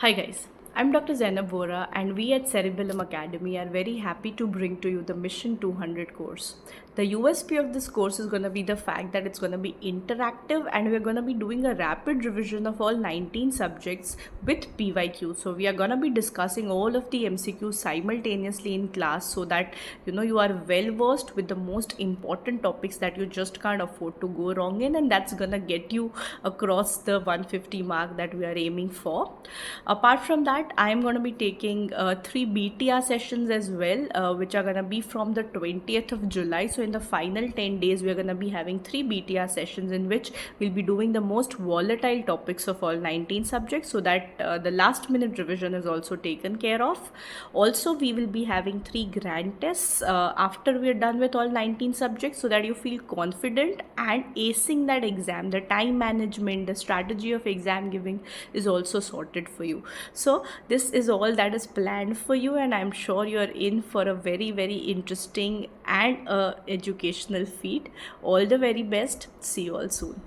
Hi guys, I'm Dr. Zainab Vora and we at Cerebellum Academy are very happy to bring to you the Mission 200 course. The USP of this course is going to be the fact that it's going to be interactive and we're going to be doing a rapid revision of all 19 subjects with PYQ. So we are going to be discussing all of the MCQs simultaneously in class so that you are well versed with the most important topics that you just can't afford to go wrong in, and that's going to get you across the 150 mark that we are aiming for. Apart from that, I am going to be taking three BTR sessions as well, which are going to be from the 20th of July. So in the final 10 days, we are going to be having three BTR sessions in which we'll be doing the most volatile topics of all 19 subjects so that the last minute revision is also taken care of. Also, we will be having three grand tests after we are done with all 19 subjects so that you feel confident and acing that exam. The time management, the strategy of exam giving is also sorted for you. So this is all that is planned for you, and I'm sure you're in for a very, very interesting and educational feat. All the very best. See you all soon.